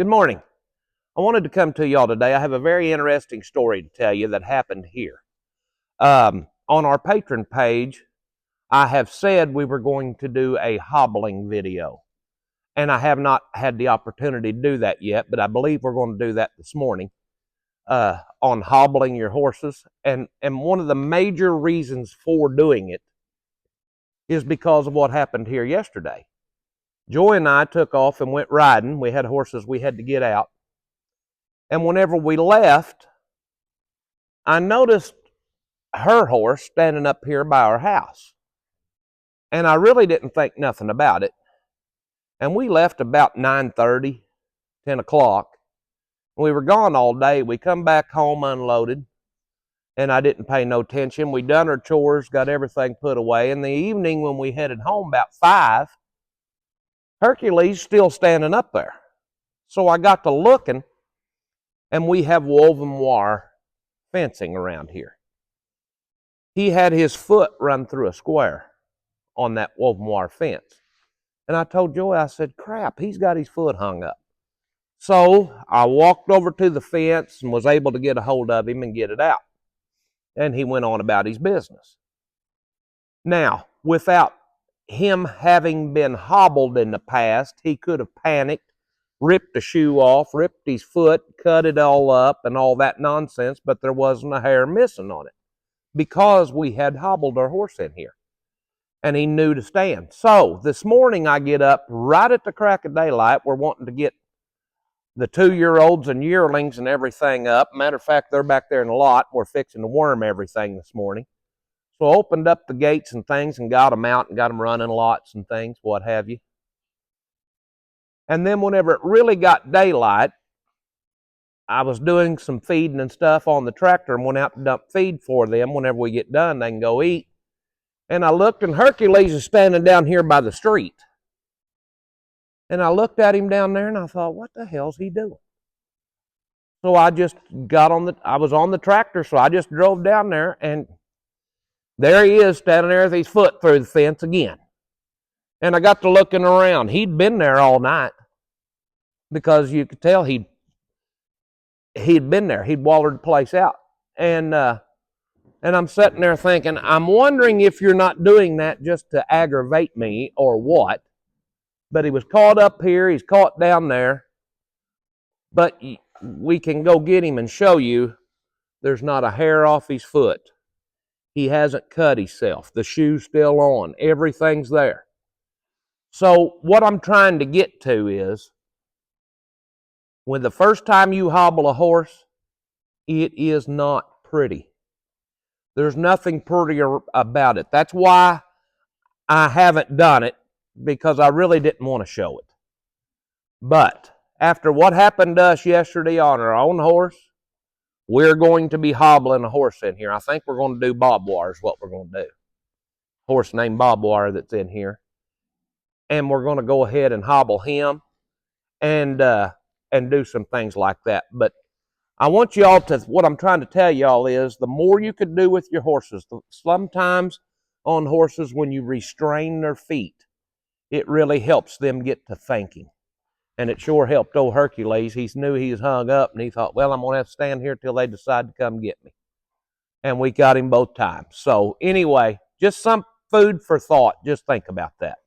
Good morning. I wanted to come to y'all today. I have a very interesting story to tell you that happened here. On our patron page, I have said we were going to do a hobbling video. And I have not had the opportunity to do that yet, but I believe we're going to do that this morning on hobbling your horses. And one of the major reasons for doing it is because of what happened here yesterday. Joy and I took off and went riding. We had horses we had to get out. And whenever we left, I noticed her horse standing up here by our house. And I really didn't think nothing about it. And we left about 9:30, 10 o'clock. We were gone all day. We come back home unloaded, and I didn't pay no attention. We done our chores, got everything put away. In the evening when we headed home about 5, Hercules still standing up there. So I got to looking, and we have woven wire fencing around here. He had his foot run through a square on that woven wire fence. And I told Joy, I said, crap, he's got his foot hung up. So I walked over to the fence and was able to get a hold of him and get it out. And he went on about his business. Now, without him having been hobbled in the past, he could have panicked, ripped the shoe off, ripped his foot, cut it all up and all that nonsense, but there wasn't a hair missing on it because we had hobbled our horse in here and he knew to stand. So this morning I get up right at the crack of daylight. We're wanting to get the 2-year-olds and yearlings and everything up. Matter of fact, they're back there in the lot. We're fixing to worm everything this morning. So I opened up the gates and things and got them out and got them running lots and things, what have you. And then whenever it really got daylight, I was doing some feeding and stuff on the tractor and went out to dump feed for them. Whenever we get done, they can go eat. And I looked, and Hercules is standing down here by the street. And I looked at him down there, and I thought, what the hell's he doing? So I just I was on the tractor, so I just drove down there, and there he is standing there with his foot through the fence again. And I got to looking around. He'd been there all night because you could tell he'd been there. He'd wallered the place out. And I'm sitting there thinking, I'm wondering if you're not doing that just to aggravate me or what. But he was caught up here. He's caught down there. But we can go get him and show you there's not a hair off his foot. He hasn't cut himself. The shoe's still on. Everything's there. So what I'm trying to get to is, when the first time you hobble a horse, it is not pretty. There's nothing prettier about it. That's why I haven't done it, because I really didn't want to show it. But after what happened to us yesterday on our own horse, we're going to be hobbling a horse in here. I think we're going to do bob wire is what we're going to do. Horse named Bob Wire that's in here. And we're going to go ahead and hobble him and do some things like that. But I want y'all to, what I'm trying to tell y'all is, the more you can do with your horses, sometimes on horses when you restrain their feet, it really helps them get to thinking. And it sure helped old Hercules. He knew he was hung up, and he thought, well, I'm going to have to stand here till they decide to come get me. And we got him both times. So anyway, just some food for thought. Just think about that.